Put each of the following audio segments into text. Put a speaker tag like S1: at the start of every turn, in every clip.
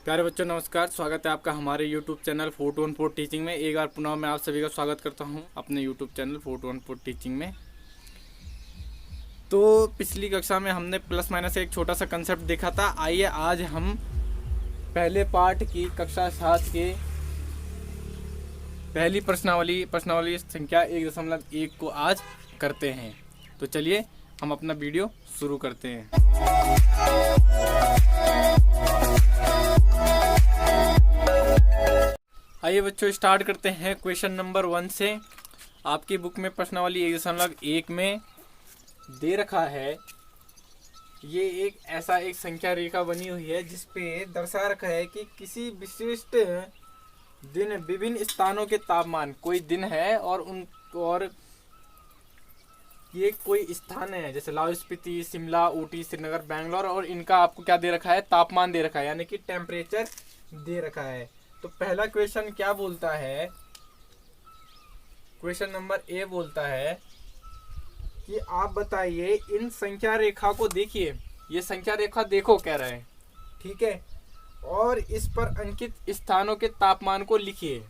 S1: प्यारे बच्चों नमस्कार। स्वागत है आपका हमारे YouTube चैनल 4-1-4 टीचिंग में। एक बार पुनः मैं आप सभी का स्वागत करता हूं अपने YouTube चैनल 4-1-4 टीचिंग में। तो पिछली कक्षा में हमने प्लस माइनस एक छोटा सा कंसेप्ट देखा था। आइए आज हम पहले पार्ट की कक्षा 7 के पहली प्रश्नावली संख्या 1.1 को आज करते हैं। तो चलिए हम अपना वीडियो शुरू करते हैं। आइए बच्चों स्टार्ट करते हैं क्वेश्चन नंबर 1 से। आपकी बुक में प्रश्नावली 1.1 में दे रखा है, ये एक संख्या रेखा बनी हुई है जिसपे दर्शा रखा है कि किसी विशिष्ट दिन विभिन्न स्थानों के तापमान, कोई दिन है और ये कोई स्थान है जैसे लाहौल स्पीति, शिमला, ऊटी, श्रीनगर, बैंगलोर, और इनका आपको क्या दे रखा है, तापमान दे रखा है, यानी कि टेम्परेचर दे रखा है। तो पहला क्वेश्चन क्या बोलता है, क्वेश्चन नंबर ए बोलता है कि आप बताइए इन संख्या रेखा को देखिए, ये संख्या रेखा देखो कह रहा है, ठीक है, और इस पर अंकित स्थानों के तापमान को लिखिए।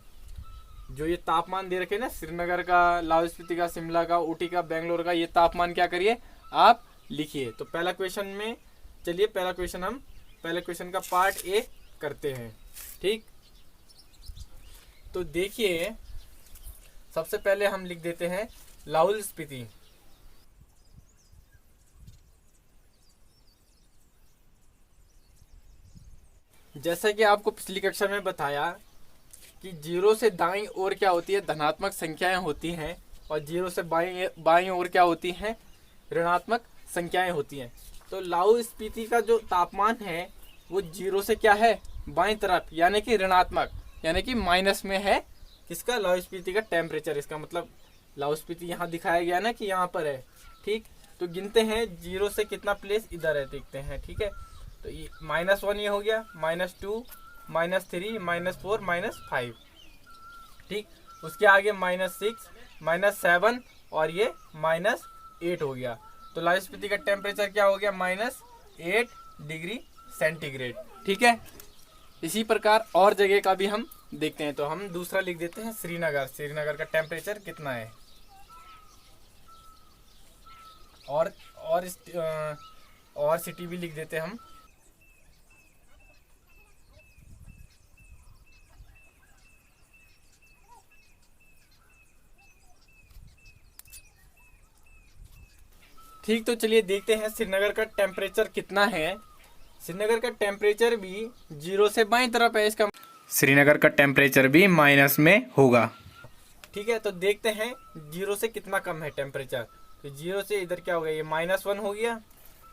S1: जो ये तापमान दे रखे ना, श्रीनगर का, लाहौल स्पीति का, शिमला का, ऊटी का, बेंगलोर का, ये तापमान क्या करिए आप लिखिए। तो पहला क्वेश्चन में चलिए पहले क्वेश्चन का पार्ट ए करते हैं, ठीक। तो देखिए सबसे पहले हम लिख देते हैं लाहौल स्पीति। जैसा कि आपको पिछली कक्षा में बताया कि जीरो से दाईं ओर क्या होती है, धनात्मक संख्याएं होती हैं, और जीरो से बाईं ओर क्या होती हैं, ऋणात्मक संख्याएं होती हैं। तो लाहौल स्पीति का जो तापमान है वो जीरो से क्या है, बाईं तरफ, यानी कि ऋणात्मक, यानी कि माइनस में है। किसका, लाहौल स्पीति का टेम्परेचर। इसका मतलब लाहौल स्पीति यहाँ दिखाया गया ना कि यहाँ पर है, ठीक। तो गिनते हैं जीरो से कितना प्लेस इधर है, देखते हैं, ठीक है। तो ये -1 ये हो गया, -2, -3, -4, -5, ठीक। उसके आगे -6, -7 और ये -8 हो गया। तो लाहौल स्पीति का टेम्परेचर क्या हो गया, -8 डिग्री सेंटीग्रेड, ठीक है। इसी प्रकार और जगह का भी हम देखते हैं। तो हम दूसरा लिख देते हैं श्रीनगर का टेम्परेचर कितना है, और सिटी भी लिख देते हैं हम। ठीक, तो चलिए देखते हैं श्रीनगर का टेम्परेचर कितना है। श्रीनगर का टेम्परेचर भी जीरो से बाईं तरफ है, इसका श्रीनगर का टेम्परेचर भी माइनस में होगा, ठीक है। तो देखते हैं जीरो से कितना कम है टेम्परेचर। तो जीरो से इधर क्या हो गया, ये -1 हो गया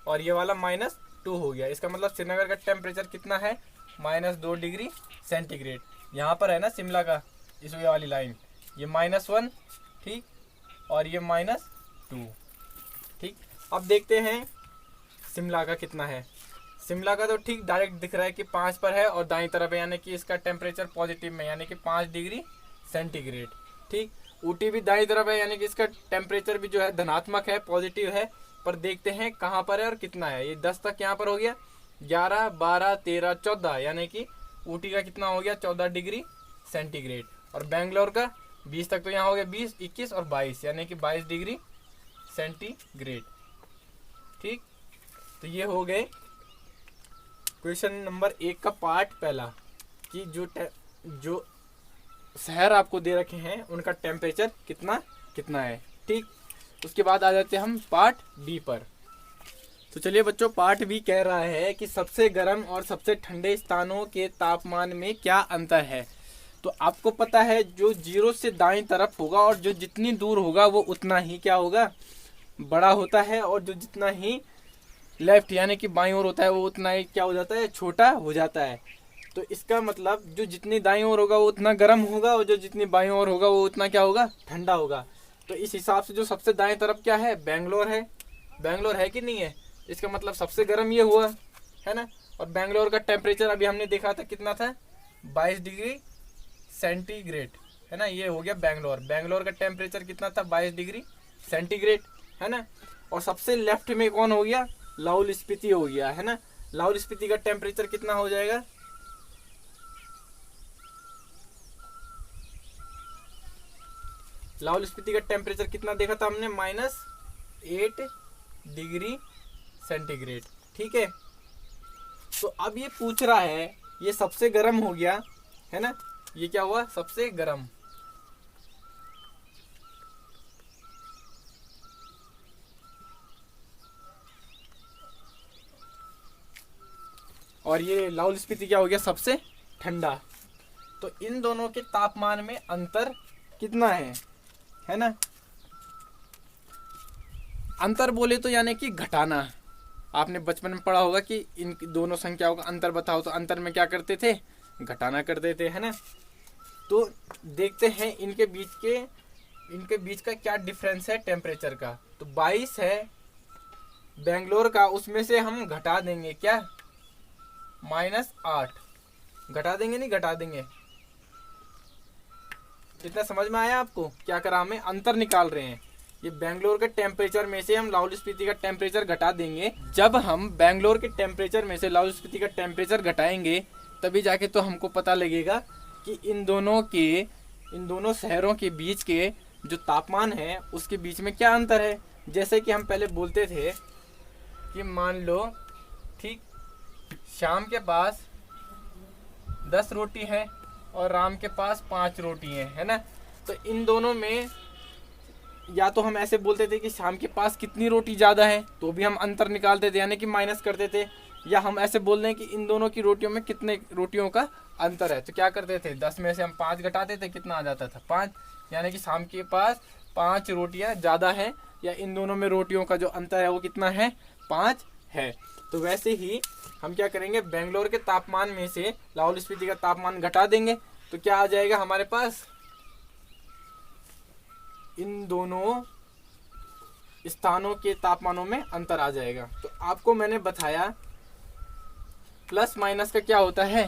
S1: और ये वाला -2 हो गया। इसका मतलब श्रीनगर का टेम्परेचर कितना है, -2 डिग्री सेंटीग्रेड। यहाँ पर है ना शिमला का, इस वाली लाइन, ये -1, ठीक, और ये -2, ठीक। अब देखते हैं शिमला का कितना है। शिमला का तो ठीक डायरेक्ट दिख रहा है कि 5 पर है और दाईं तरफ है, यानी कि इसका टेम्परेचर पॉजिटिव में, यानी कि 5 डिग्री सेंटीग्रेड, ठीक। ऊटी भी दाईं तरफ है, यानी कि इसका टेम्परेचर भी जो है धनात्मक है, पॉजिटिव है। पर देखते हैं कहाँ पर है और कितना है। ये 10 तक यहाँ पर हो गया, 11, 12, 13, 14, यानी कि ऊटी का कितना हो गया, 14 डिग्री सेंटीग्रेड। और बेंगलोर का 20 तक तो यहाँ हो गया, 20, 21 और 22, यानी कि 22 डिग्री सेंटीग्रेड, ठीक। तो ये हो गए क्वेश्चन नंबर 1 का पार्ट पहला, कि जो शहर आपको दे रखे हैं उनका टेम्परेचर कितना है, ठीक। उसके बाद आ जाते हैं हम पार्ट बी पर। तो चलिए बच्चों, पार्ट बी कह रहा है कि सबसे गर्म और सबसे ठंडे स्थानों के तापमान में क्या अंतर है। तो आपको पता है जो जीरो से दाईं तरफ होगा और जो जितनी दूर होगा वो उतना ही क्या होगा, बड़ा होता है, और जो जितना ही लेफ्ट यानी कि बाईं ओर होता है वो उतना ही क्या हो जाता है, छोटा हो जाता है। तो इसका मतलब जो जितनी दाईं ओर होगा वो उतना गर्म होगा, और जो जितनी बाईं ओर होगा वो उतना क्या होगा, ठंडा होगा। तो इस हिसाब से जो सबसे दाएं तरफ क्या है, बेंगलोर है कि नहीं है। इसका मतलब सबसे गर्म ये हुआ है ना। और बेंगलोर का टेम्परेचर अभी हमने देखा था कितना था, 22 डिग्री सेंटीग्रेड, है ना। ये हो गया बेंगलोर का टेम्परेचर कितना था, 22 डिग्री सेंटीग्रेड, है ना। और सबसे लेफ्ट में कौन हो गया, लाहौल स्पीति हो गया, है ना। लाहौल स्पीति का टेम्परेचर कितना हो जाएगा, लाहौल स्पीति का टेम्परेचर कितना देखा था हमने, -8 डिग्री सेंटीग्रेड। ठीक है, तो अब ये पूछ रहा है, ये सबसे गर्म हो गया है ना, ये क्या हुआ, सबसे गर्म। और ये लाहौल स्पीति क्या हो गया, सबसे ठंडा। तो इन दोनों के तापमान में अंतर कितना है ना। अंतर बोले तो यानी कि घटाना। आपने बचपन में पढ़ा होगा कि इन दोनों संख्याओं का अंतर बताओ, तो अंतर में क्या करते थे, घटाना कर देते, है ना। तो देखते हैं इनके बीच का क्या डिफरेंस है टेम्परेचर का। तो 22 है बेंगलोर का, उसमें से हम घटा देंगे क्या, -8 घटा देंगे, नहीं घटा देंगे। इतना समझ में आया आपको, क्या करा, हमें अंतर निकाल रहे हैं। ये बेंगलोर के टेम्परेचर में से हम लाहौल स्पीति का टेम्परेचर घटा देंगे। जब हम बेंगलोर के टेम्परेचर में से लाहौल स्पीति का टेम्परेचर घटाएंगे तभी जाके तो हमको पता लगेगा कि इन दोनों शहरों के बीच के जो तापमान है उसके बीच में क्या अंतर है। जैसे कि हम पहले बोलते थे कि मान लो, ठीक, शाम के पास 10 रोटी है और राम के पास 5 रोटी है ना। तो इन दोनों में या तो हम ऐसे बोलते थे कि शाम के पास कितनी रोटी ज़्यादा है, तो भी हम अंतर निकालते थे यानी कि माइनस करते थे। या हम ऐसे बोल रहे हैं कि इन दोनों की रोटियों में कितने रोटियों का अंतर है, तो क्या करते थे, 10 में से हम 5 घटाते थे, कितना आ जाता था, 5। यानी कि शाम के पास 5 रोटियां ज़्यादा है, या इन दोनों में रोटियों का जो अंतर है वो कितना है, 5 है। तो वैसे ही हम क्या करेंगे, बेंगलोर के तापमान में से लाहौल स्पीति का तापमान घटा देंगे, तो क्या आ जाएगा हमारे पास, इन दोनों स्थानों के तापमानों में अंतर आ जाएगा। तो आपको मैंने बताया प्लस माइनस का क्या होता है,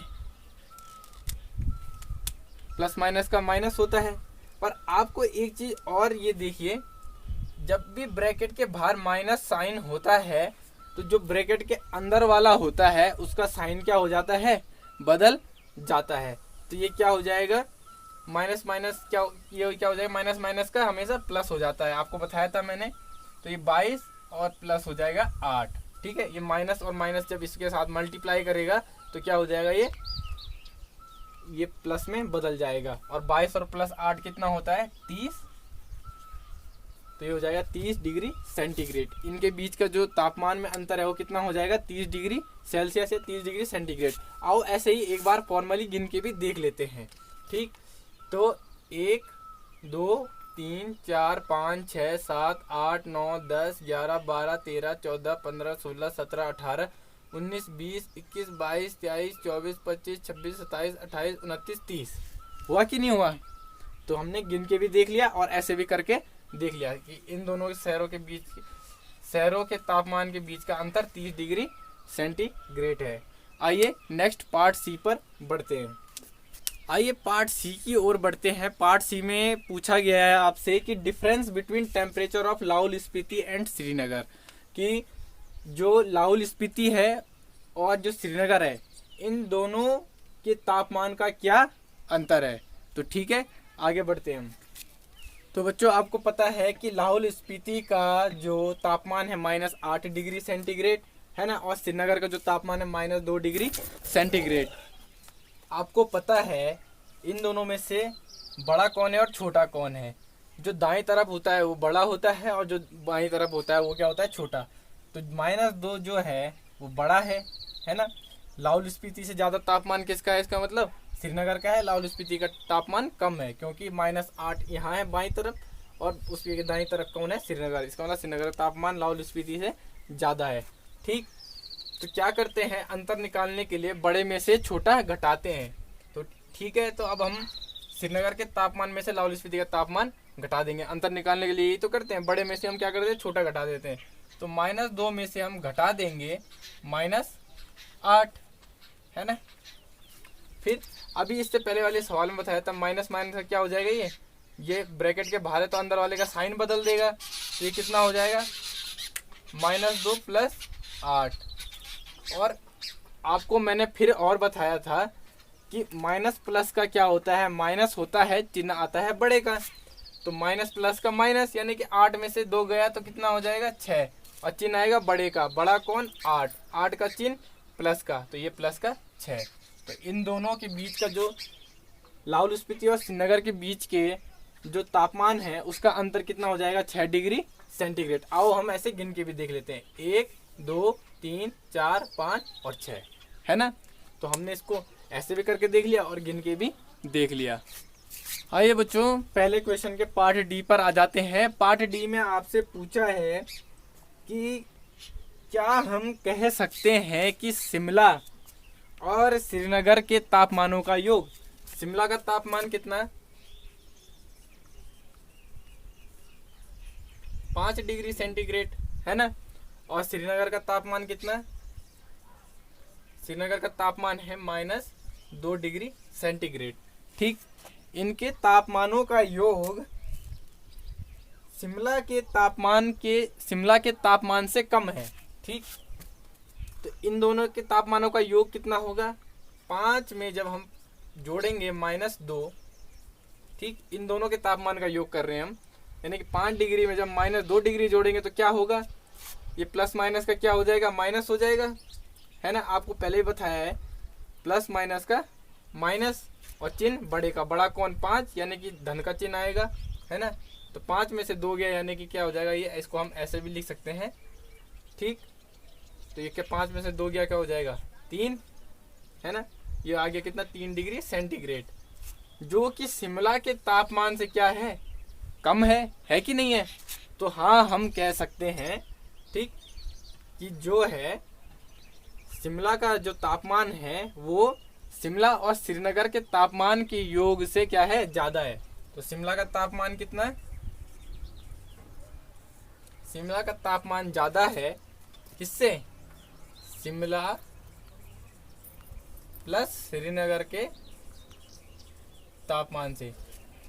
S1: प्लस माइनस का माइनस होता है। पर आपको एक चीज और ये देखिए, जब भी ब्रैकेट के बाहर माइनस साइन होता है तो जो ब्रैकेट के अंदर वाला होता है उसका साइन क्या हो जाता है, बदल जाता है। तो ये क्या हो जाएगा, माइनस माइनस क्या, ये क्या हो जाएगा, माइनस माइनस का हमेशा प्लस हो जाता है, आपको बताया था मैंने। तो ये 22 और प्लस हो जाएगा 8। ठीक है, ये माइनस और माइनस जब इसके साथ मल्टीप्लाई करेगा तो क्या हो जाएगा, ये प्लस में बदल जाएगा। और 22 और प्लस 8 कितना होता है, 30। तो ये हो जाएगा 30 डिग्री सेंटीग्रेड। इनके बीच का जो तापमान में अंतर है वो कितना हो जाएगा, 30 डिग्री सेल्सियस या 30 डिग्री सेंटीग्रेड। आओ ऐसे ही एक बार फॉर्मली गिन के भी देख लेते हैं। ठीक, तो 1 2 3 4 5 6 7 8 9 10 11 12 13 14 15 16 17 18 19 20 21 22 23 24 25 26 27 28 29 30 हुआ कि नहीं हुआ। तो हमने गिन के भी देख लिया और ऐसे भी करके देख लिया कि इन दोनों शहरों के तापमान के बीच का अंतर 30 डिग्री सेंटीग्रेड है। आइए नेक्स्ट पार्ट सी पर बढ़ते हैं। आइए पार्ट सी की ओर बढ़ते हैं। पार्ट सी में पूछा गया है आपसे कि difference between temperature of Lahaul Spiti and Srinagar, कि जो लाहौल स्पीति है और जो श्रीनगर है इन दोनों के तापमान का क्या अंतर है। तो ठीक है, आगे बढ़ते हैं हम। तो बच्चों आपको पता है कि लाहौल स्पीति का जो तापमान है -8 डिग्री सेंटीग्रेड है ना, और श्रीनगर का जो तापमान है -2 डिग्री सेंटीग्रेड। आपको पता है इन दोनों में से बड़ा कौन है और छोटा कौन है। जो दाएं तरफ होता है वो बड़ा होता है और जो बाएं तरफ होता है वो क्या होता है, छोटा। तो -2 जो है वो बड़ा है ना। लाहौल स्पीति से ज़्यादा तापमान किसका है, इसका मतलब श्रीनगर का है। लाहौल स्पीति का तापमान कम है क्योंकि -8 यहाँ है बाईं तरफ और उसके दाईं तरफ कौन है, श्रीनगर। इसका मतलब श्रीनगर का तापमान लाहौल स्पीति से ज़्यादा है। ठीक, तो क्या करते हैं, अंतर निकालने के लिए बड़े में से छोटा घटाते हैं। तो ठीक है, तो अब हम श्रीनगर के तापमान में से लाहौल स्पीति का तापमान घटा देंगे। अंतर निकालने के लिए यही तो करते हैं, बड़े में से हम क्या करते हैं, छोटा घटा देते हैं। तो -2 में से हम घटा देंगे -8, है ना। फिर अभी इससे पहले वाले सवाल में बताया था माइनस माइनस का क्या हो जाएगा, ये ब्रैकेट के बाहर है तो अंदर वाले का साइन बदल देगा। तो ये कितना हो जाएगा, -2 + 8। और आपको मैंने फिर और बताया था कि माइनस प्लस का क्या होता है, माइनस होता है चिन्ह आता है बड़े का। तो माइनस प्लस का माइनस, यानी कि 8 में से 2 गया तो कितना हो जाएगा 6, और चिन्ह आएगा बड़े का, बड़ा कौन 8, 8 का चिन्ह प्लस का, तो ये प्लस का 6। तो इन दोनों के बीच का जो लाहौल स्पीति और श्रीनगर के बीच के जो तापमान है उसका अंतर कितना हो जाएगा 6 डिग्री सेंटीग्रेड। आओ हम ऐसे गिन के भी देख लेते हैं, 1 2 3 4 5 और 6, है ना। तो हमने इसको ऐसे भी करके देख लिया और गिन के भी देख लिया। आइए बच्चों पहले क्वेश्चन के पार्ट डी पर आ जाते हैं। पार्ट डी में आपसे पूछा है कि क्या हम कह सकते हैं कि शिमला और श्रीनगर के तापमानों का योग, शिमला का तापमान कितना 5 डिग्री सेंटीग्रेड, है ना, और श्रीनगर का तापमान कितना, श्रीनगर का तापमान है -2 डिग्री सेंटीग्रेड। ठीक, इनके तापमानों का योग शिमला के तापमान से कम है। ठीक, तो इन दोनों के तापमानों का योग कितना होगा, 5 में जब हम जोड़ेंगे -2, ठीक, इन दोनों के तापमान का योग कर रहे हैं हम, यानी कि 5 डिग्री में जब -2 डिग्री जोड़ेंगे तो क्या होगा, ये प्लस माइनस का क्या हो जाएगा, माइनस हो जाएगा, है ना। आपको पहले ही बताया है प्लस माइनस का माइनस, और चिन्ह बड़े का, बड़ा कौन 5, यानी कि धन का चिन्ह आएगा, है ना। तो 5 में से 2 गया यानी कि क्या हो जाएगा, ये इसको हम ऐसे भी लिख सकते हैं। ठीक, तो ये क्या 5 में से 2 गया क्या हो जाएगा 3, है ना। ये आ गया कितना 3 डिग्री सेंटीग्रेड, जो कि शिमला के तापमान से क्या है, कम है कि नहीं है। तो हाँ हम कह सकते हैं, ठीक, कि जो है शिमला का जो तापमान है वो शिमला और श्रीनगर के तापमान के योग से क्या है, ज्यादा है। तो शिमला का तापमान कितना है, शिमला का तापमान ज्यादा है किससे, शिमला प्लस श्रीनगर के तापमान से।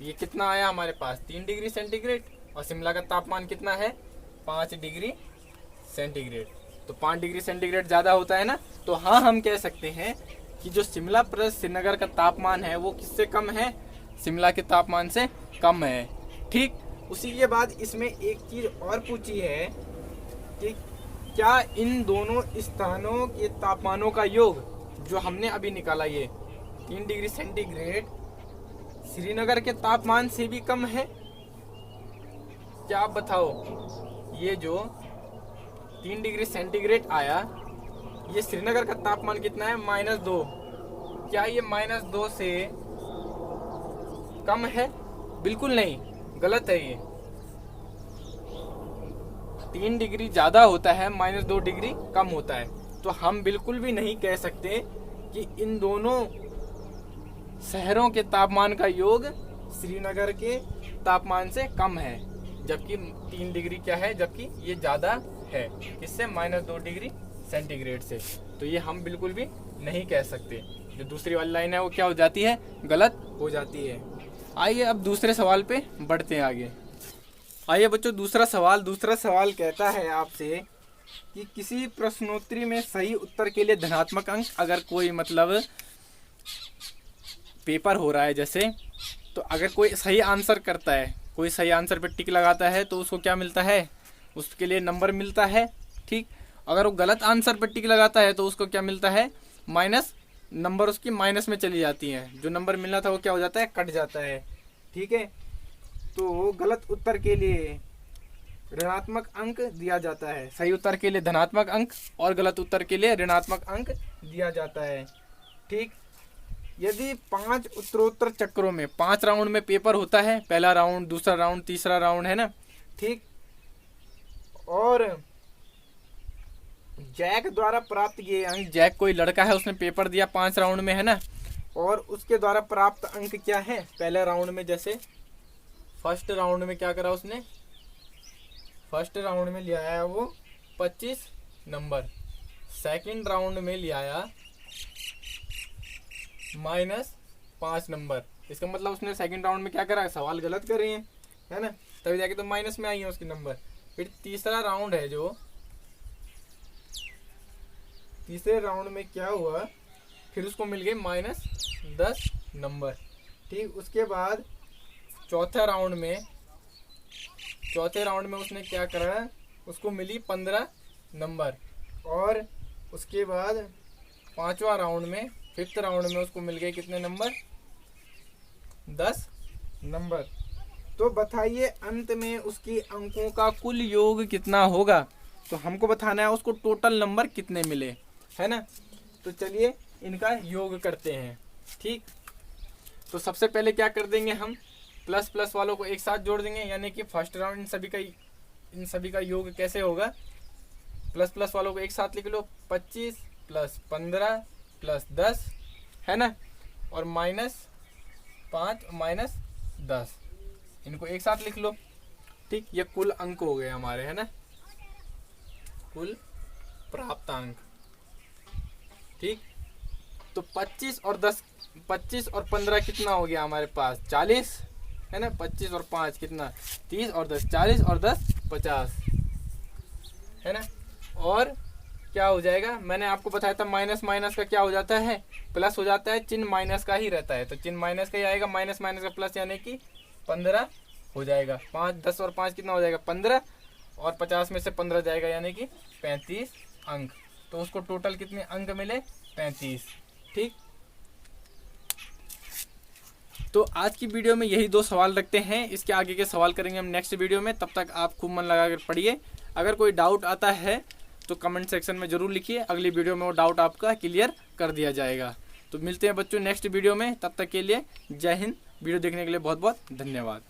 S1: ये कितना आया हमारे पास 3 डिग्री सेंटीग्रेड, और शिमला का तापमान कितना है 5 डिग्री सेंटीग्रेड। तो 5 डिग्री सेंटीग्रेड ज़्यादा होता है ना। तो हाँ हम कह सकते हैं कि जो शिमला प्लस श्रीनगर का तापमान है वो किससे कम है, शिमला के तापमान से कम है। ठीक, उसी के बाद इसमें एक चीज़ और पूछी है कि क्या इन दोनों स्थानों के तापमानों का योग जो हमने अभी निकाला, ये 3 डिग्री सेंटीग्रेड श्रीनगर के तापमान से भी कम है, क्या आप बताओ। ये जो 3 डिग्री सेंटीग्रेड आया, ये श्रीनगर का तापमान कितना है -2, क्या ये -2 से कम है, बिल्कुल नहीं, गलत है। ये 3 डिग्री ज़्यादा होता है, -2 डिग्री कम होता है। तो हम बिल्कुल भी नहीं कह सकते कि इन दोनों शहरों के तापमान का योग श्रीनगर के तापमान से कम है, जबकि 3 डिग्री क्या है, जबकि ये ज़्यादा है किससे, -2 डिग्री सेंटीग्रेड से। तो ये हम बिल्कुल भी नहीं कह सकते। जो दूसरी वाली लाइन है वो क्या हो जाती है, गलत हो जाती है। आइए अब दूसरे सवाल पे बढ़ते हैं आगे। आइए बच्चों दूसरा सवाल कहता है आपसे कि किसी प्रश्नोत्तरी में सही उत्तर के लिए धनात्मक अंक, अगर कोई मतलब पेपर हो रहा है जैसे, तो अगर कोई सही आंसर करता है, कोई सही आंसर पे टिक लगाता है तो उसको क्या मिलता है, उसके लिए नंबर मिलता है। ठीक, अगर वो गलत आंसर पे टिक लगाता है तो उसको क्या मिलता है, माइनस, नंबर उसकी माइनस में चली जाती है, जो नंबर मिलना था वो क्या हो जाता है, कट जाता है। ठीक है, तो गलत उत्तर के लिए ऋणात्मक अंक दिया जाता है, सही उत्तर के लिए धनात्मक अंक और गलत उत्तर के लिए ऋणात्मक अंक दिया जाता है। ठीक, यदि 5 उत्तरोत्तर चक्रों में 5 राउंड में पेपर होता है, पहला राउंड, दूसरा राउंड, तीसरा राउंड, है ना। ठीक, और जैक द्वारा प्राप्त किए अंक, जैक कोई लड़का है, उसने पेपर दिया 5 राउंड में, है ना, और उसके द्वारा प्राप्त अंक क्या है, पहले राउंड में जैसे फर्स्ट राउंड में क्या करा उसने, फर्स्ट राउंड में ले आया वो 25 नंबर, सेकंड राउंड में ले आया -5 नंबर। इसका मतलब उसने सेकंड राउंड में क्या करा, सवाल गलत कर रहे हैं, है ना, तभी जाके तो माइनस में आई है उसके नंबर। फिर तीसरा राउंड है जो, तीसरे राउंड में क्या हुआ, फिर उसको मिल गए -10 नंबर। ठीक, उसके बाद चौथा राउंड में चौथे राउंड में उसने क्या करा, उसको मिली 15 नंबर। और उसके बाद पांचवा राउंड में, फिफ्थ राउंड में उसको मिल गए कितने नंबर, 10 नंबर। तो बताइए अंत में उसकी अंकों का कुल योग कितना होगा। तो हमको बताना है उसको टोटल नंबर कितने मिले, है ना। तो चलिए इनका योग करते हैं। ठीक, तो सबसे पहले क्या कर देंगे, हम प्लस प्लस वालों को एक साथ जोड़ देंगे, यानी कि फर्स्ट राउंड इन सभी का योग कैसे होगा, प्लस प्लस वालों को एक साथ लिख लो, 25 प्लस 15 प्लस 10, है ना, और -5 माइनस 10, इनको एक साथ लिख लो। ठीक, ये कुल अंक हो गए हमारे, है ना, कुल प्राप्तांक। ठीक, तो 25 और 15 कितना हो गया हमारे पास, 40, है ना। 25 और 5 कितना, 30, और 10 40, और 10 50, है ना। और क्या हो जाएगा, मैंने आपको बताया था माइनस माइनस का क्या हो जाता है, प्लस हो जाता है, चिन्ह माइनस का ही रहता है, तो चिन्ह माइनस का ही आएगा, माइनस माइनस का प्लस, यानी कि 15 हो जाएगा। 5 10 और 5 कितना हो जाएगा, 15, और 50 में से 15 जाएगा, यानी कि 35 अंक। तो उसको टोटल कितने अंक मिले, 35। ठीक, तो आज की वीडियो में यही 2 सवाल रखते हैं, इसके आगे के सवाल करेंगे हम नेक्स्ट वीडियो में। तब तक आप खूब मन लगा कर पढ़िए। अगर कोई डाउट आता है तो कमेंट सेक्शन में ज़रूर लिखिए, अगली वीडियो में वो डाउट आपका क्लियर कर दिया जाएगा। तो मिलते हैं बच्चों नेक्स्ट वीडियो में, तब तक के लिए जय हिंद। वीडियो देखने के लिए बहुत बहुत धन्यवाद।